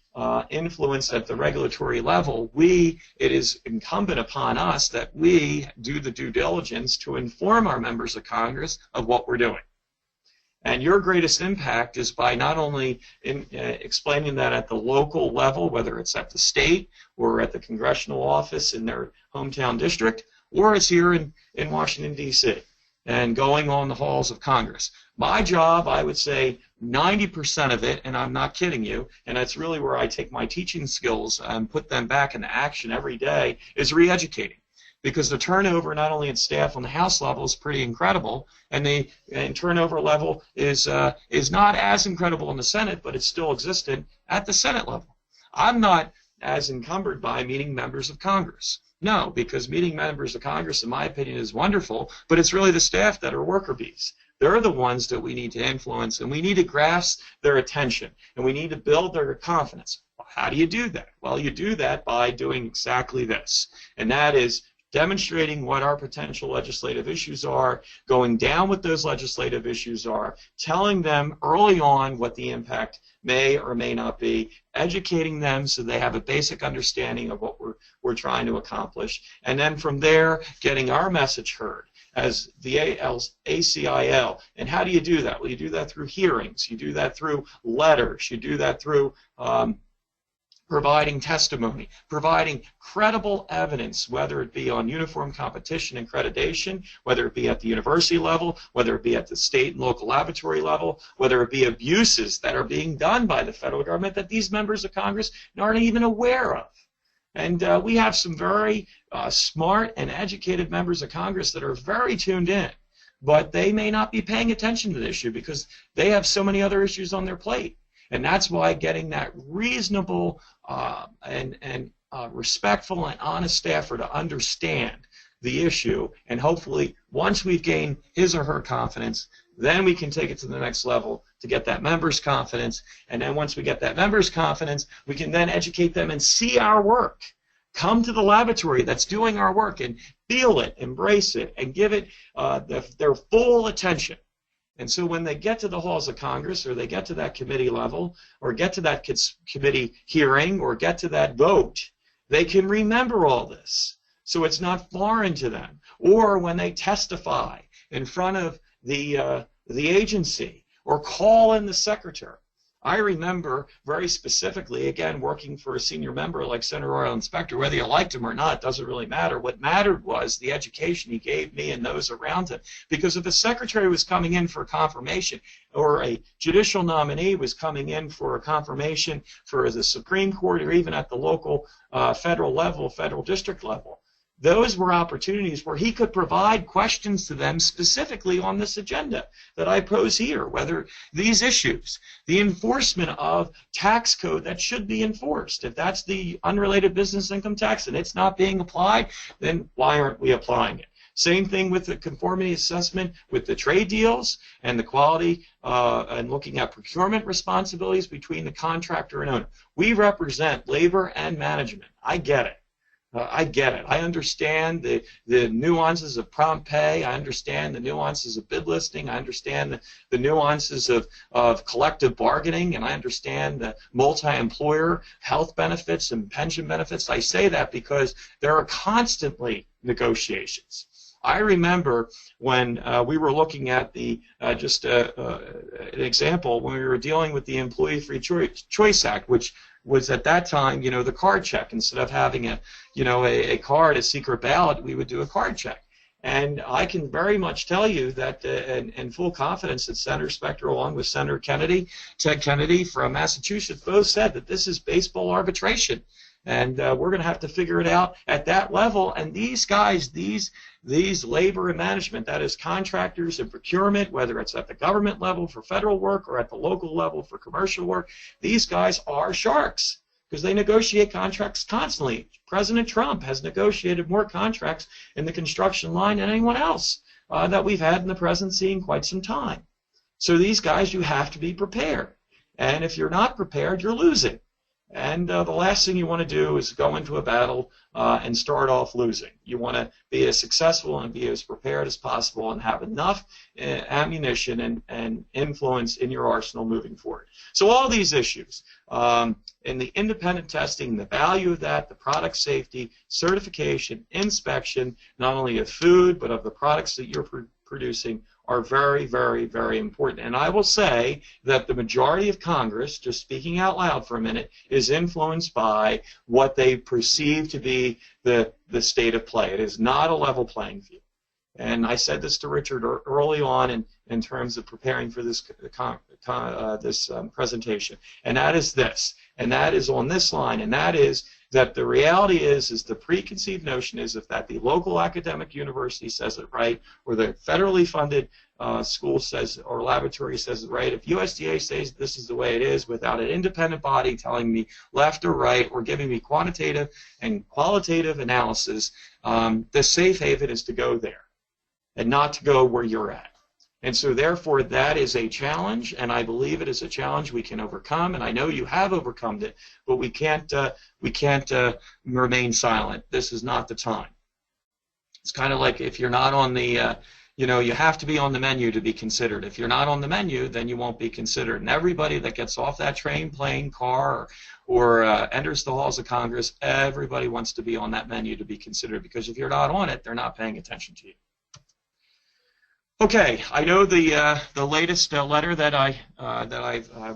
influenced at the regulatory level, it is incumbent upon us that we do the due diligence to inform our members of Congress of what we're doing. And your greatest impact is by not only explaining that at the local level, whether it's at the state or at the congressional office in their hometown district, or it's here in Washington, D.C., and going on the halls of Congress. My job, I would say 90% of it, and I'm not kidding you, and that's really where I take my teaching skills and put them back into action every day, is re-educating. Because the turnover, not only in staff on the House level, is pretty incredible, and the turnover level is not as incredible in the Senate, but it's still existent at the Senate level. I'm not as encumbered by meeting members of Congress. No, because meeting members of Congress, in my opinion, is wonderful, but it's really the staff that are worker bees. They're the ones that we need to influence, and we need to grasp their attention, and we need to build their confidence. Well, how do you do that? Well, you do that by doing exactly this, and that is demonstrating what our potential legislative issues are, going down what those legislative issues are, telling them early on what the impact may or may not be, educating them so they have a basic understanding of what we're trying to accomplish, and then from there getting our message heard as the ACIL. And how do you do that? Well, you do that through hearings, you do that through letters, you do that through providing testimony, providing credible evidence, whether it be on uniform competition and accreditation, whether it be at the university level, whether it be at the state and local laboratory level, whether it be abuses that are being done by the federal government that these members of Congress aren't even aware of. And we have some very smart and educated members of Congress that are very tuned in, but they may not be paying attention to the issue because they have so many other issues on their plate. And that's why getting that reasonable and respectful and honest staffer to understand the issue, and hopefully once we've gained his or her confidence, then we can take it to the next level to get that member's confidence, and then once we get that member's confidence, we can then educate them and see our work. Come to the laboratory that's doing our work and feel it, embrace it, and give it their full attention. And so when they get to the halls of Congress, or they get to that committee level, or get to that committee hearing, or get to that vote, they can remember all this. So it's not foreign to them. Or when they testify in front of the agency, or call in the secretary. I remember very specifically, again, working for a senior member like Senator Royal Inspector, whether you liked him or not, doesn't really matter. What mattered was the education he gave me and those around him. Because if a secretary was coming in for confirmation, or a judicial nominee was coming in for a confirmation for the Supreme Court, or even at the local federal level, federal district level, those were opportunities where he could provide questions to them specifically on this agenda that I pose here, whether these issues, the enforcement of tax code that should be enforced. If that's the unrelated business income tax and it's not being applied, then why aren't we applying it? Same thing with the conformity assessment with the trade deals and the quality and looking at procurement responsibilities between the contractor and owner. We represent labor and management. I get it. I get it. I understand the nuances of prompt pay. I understand the nuances of bid listing. I understand the nuances of collective bargaining, and I understand the multi-employer health benefits and pension benefits. I say that because there are constantly negotiations. I remember when we were looking at the just an example when we were dealing with the Employee Free Choice Act, which was at that time, you know, the card check. Instead of having a card, a secret ballot, we would do a card check. And I can very much tell you that, in full confidence, that Senator Specter, along with Senator Kennedy, Ted Kennedy from Massachusetts, both said that this is baseball arbitration. And we're going to have to figure it out at that level. And these guys, these labor and management, that is contractors and procurement, whether it's at the government level for federal work or at the local level for commercial work, these guys are sharks because they negotiate contracts constantly. President Trump has negotiated more contracts in the construction line than anyone else that we've had in the presidency in quite some time. So these guys, you have to be prepared. And if you're not prepared, you're losing. And the last thing you want to do is go into a battle and start off losing. You want to be as successful and be as prepared as possible and have enough ammunition and influence in your arsenal moving forward. So all these issues, in the independent testing, the value of that, the product safety, certification, inspection, not only of food but of the products that you're producing, are very, very, very important. And I will say that the majority of Congress, just speaking out loud for a minute, is influenced by what they perceive to be the state of play. It is not a level playing field. And I said this to Richard early on in terms of preparing for this presentation. And that is this. And that is on this line. And that is that the reality is the preconceived notion is if that the local academic university says it right, or the federally funded school says or laboratory says it right, if USDA says this is the way it is without an independent body telling me left or right or giving me quantitative and qualitative analysis, the safe haven is to go there and not to go where you're at. And so therefore that is a challenge, and I believe it is a challenge we can overcome, and I know you have overcome it, but we can't remain silent. This is not the time. It's kind of like if you're not on the you have to be on the menu to be considered. If you're not on the menu, then you won't be considered. And everybody that gets off that train, plane, car, or enters the halls of Congress, everybody wants to be on that menu to be considered, because if you're not on it, they're not paying attention to you. Okay, I know the latest letter that I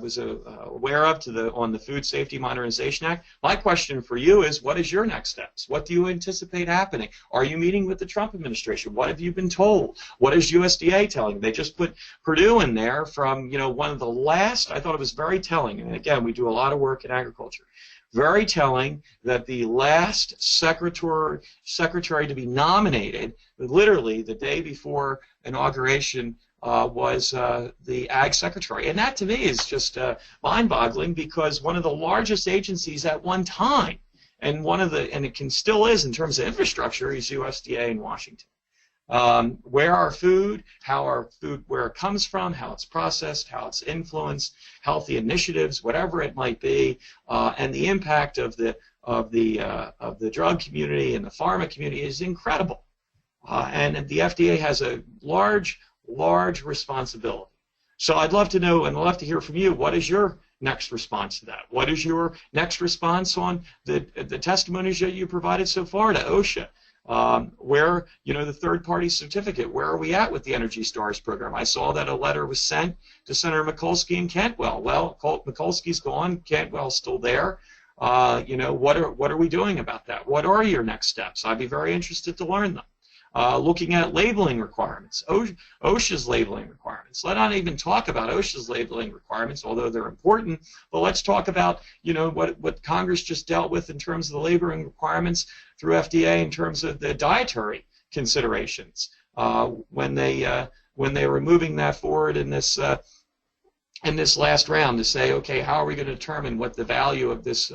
was aware of on the Food Safety Modernization Act. My question for you is, what is your next steps? What do you anticipate happening? Are you meeting with the Trump administration? What have you been told? What is USDA telling you? They just put Purdue in there from one of the last. I thought it was very telling. And again, we do a lot of work in agriculture. Very telling that the last secretary to be nominated, literally the day before inauguration, was the Ag Secretary. And that to me is just mind-boggling, because one of the largest agencies at one time, and and it still is in terms of infrastructure, is USDA in Washington. Where our food, where it comes from, how it's processed, how it's influenced, healthy initiatives, whatever it might be, and the impact of the drug community and the pharma community is incredible. And the FDA has a large responsibility. So I'd love to know, and I'd love to hear from you, what is your next response to that? What is your next response on the testimonies that you provided so far to OSHA? Where, the third-party certificate, where are we at with the Energy Stars program? I saw that a letter was sent to Senator Mikulski and Cantwell. Well, Mikulski's gone, Cantwell's still there. What are we doing about that? What are your next steps? I'd be very interested to learn them. Looking at labeling requirements, OSHA's labeling requirements. Let's not even talk about OSHA's labeling requirements, although they're important, but let's talk about, what Congress just dealt with in terms of the labeling requirements through FDA in terms of the dietary considerations when they were moving that forward in this last round to say, okay, how are we going to determine what the value of this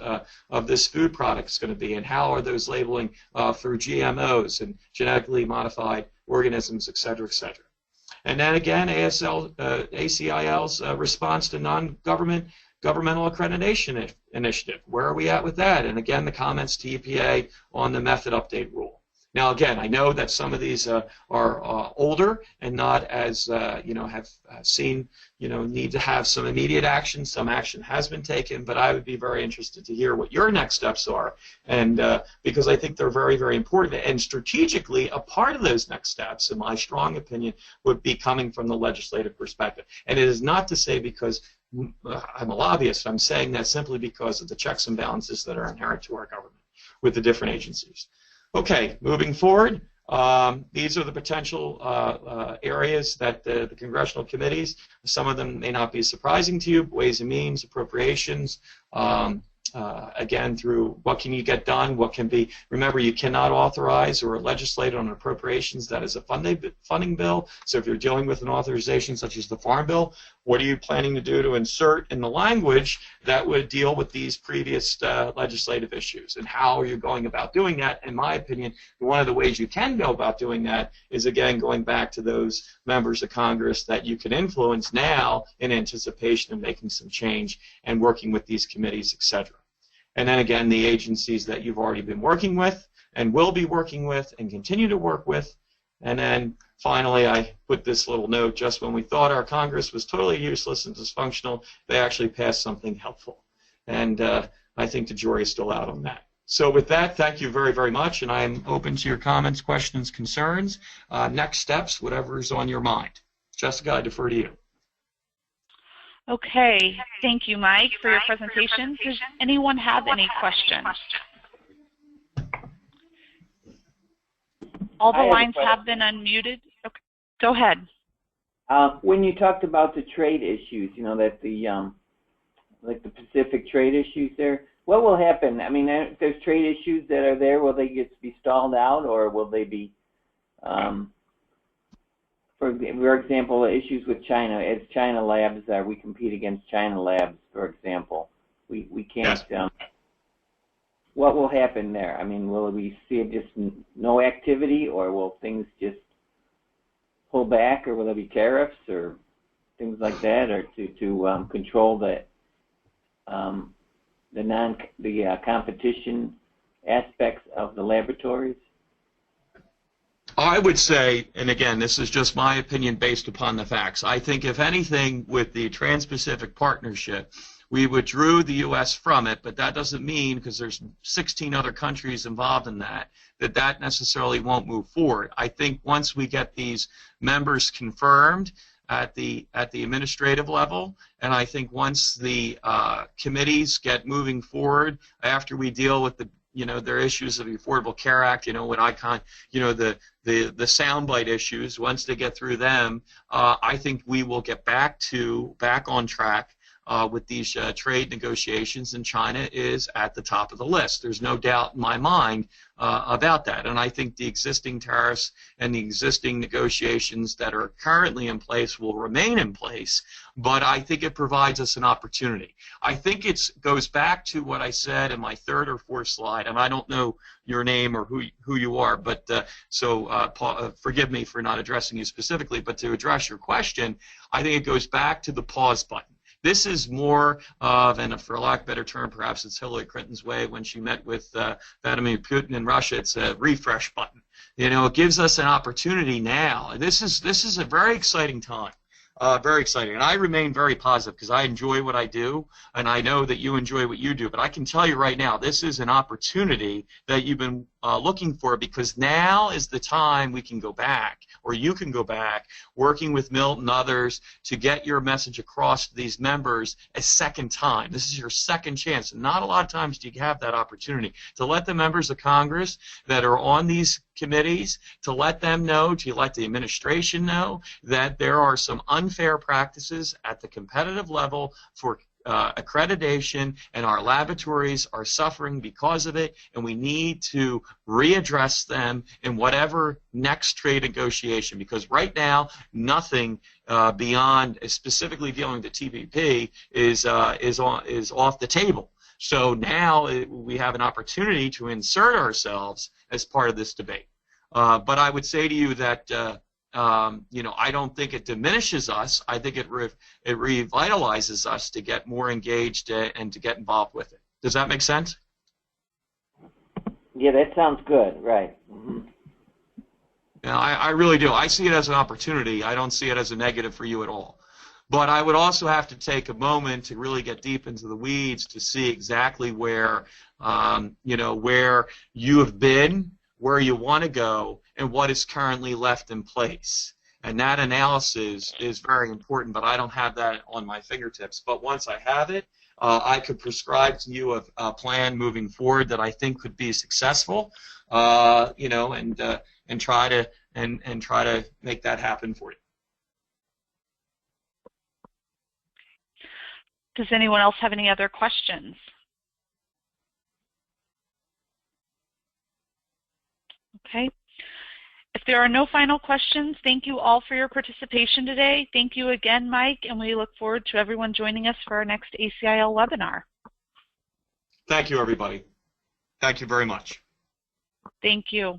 food product is going to be, and how are those labeling through GMOs and genetically modified organisms, et cetera, et cetera. And then again, ACIL's response to governmental accreditation initiative. Where are we at with that? And again, the comments to EPA on the method update rule. Now, again, I know that some of these are older and not as, have seen, need to have some immediate action. Some action has been taken, but I would be very interested to hear what your next steps are, and because I think they're very, very important. And strategically, a part of those next steps, in my strong opinion, would be coming from the legislative perspective. And it is not to say because I'm a lobbyist. I'm saying that simply because of the checks and balances that are inherent to our government with the different agencies. Okay, moving forward, these are the potential areas that the congressional committees, some of them may not be surprising to you, Ways and Means, Appropriations, again, through what can you get done, what can be, remember, you cannot authorize or legislate on appropriations that is a funding bill, so if you're dealing with an authorization such as the Farm Bill, what are you planning to do to insert in the language that would deal with these previous legislative issues, and how are you going about doing that? In my opinion, one of the ways you can go about doing that is, again, going back to those members of Congress that you can influence now in anticipation of making some change and working with these committees, etc. And then again, the agencies that you've already been working with and will be working with and continue to work with. And then finally, I put this little note: just when we thought our Congress was totally useless and dysfunctional, they actually passed something helpful. And I think the jury is still out on that. So with that, thank you very, very much, and I'm open to your comments, questions, concerns, next steps, whatever is on your mind. Jessica, I defer to you. Okay, thank you, Mike, for your presentation. Does anyone have any questions? All the lines have been unmuted. Okay, go ahead. When you talked about the trade issues, that like the Pacific trade issues there, what will happen? I mean, if there's trade issues that are there, will they be stalled out, or will they be, for example, issues with China? As China labs, we compete against China labs, for example. We can't. Yes. What will happen there? I mean, will we see just no activity, or will things just pull back, or will there be tariffs or things like that, or to control the competition aspects of the laboratories? I would say, and again, this is just my opinion based upon the facts, I think if anything with the Trans-Pacific Partnership, we withdrew the U.S. from it, but that doesn't mean, because there's 16 other countries involved in that, that necessarily won't move forward. I think once we get these members confirmed at the administrative level, and I think once the committees get moving forward after we deal with the their issues of the Affordable Care Act, the soundbite issues, once they get through them, I think we will get back on track with these trade negotiations, and China is at the top of the list. There's no doubt in my mind about that. And I think the existing tariffs and the existing negotiations that are currently in place will remain in place, but I think it provides us an opportunity. I think it goes back to what I said in my third or fourth slide, and I don't know your name or who you are, but Paul, forgive me for not addressing you specifically, but to address your question, I think it goes back to the pause button. This is more of, and for lack of a better term, perhaps it's Hillary Clinton's way when she met with Vladimir Putin in Russia. It's a refresh button. You know, it gives us an opportunity now. And this is a very exciting time. Very exciting. And I remain very positive because I enjoy what I do, and I know that you enjoy what you do. But I can tell you right now, this is an opportunity that you've been looking for, because now is the time we can go back, or you can go back, working with Milt and others to get your message across to these members a second time. This is your second chance. And not a lot of times do you have that opportunity to let the members of Congress that are on these committees, to let them know, to let the administration know that there are some unfair practices at the competitive level for accreditation, and our laboratories are suffering because of it, and we need to readdress them in whatever next trade negotiation, because right now nothing beyond specifically dealing with the TPP is off the table. So now we have an opportunity to insert ourselves as part of this debate. But I would say to you that you know, I don't think it diminishes us. I think it revitalizes us to get more engaged and to get involved with it. Does that make sense? Yeah, that sounds good. Right. Mm-hmm. Yeah, I really do. I see it as an opportunity. I don't see it as a negative for you at all. But I would also have to take a moment to really get deep into the weeds to see exactly where, you know, where you have been, where you want to go, and what is currently left in place. And that analysis is very important, but I don't have that on my fingertips. But once I have it, I could prescribe to you a plan moving forward that I think could be successful, you know, and try to make that happen for you. Does anyone else have any other questions? Okay. If there are no final questions, thank you all for your participation today. Thank you again, Mike, and we look forward to everyone joining us for our next ACIL webinar. Thank you, everybody. Thank you very much. Thank you.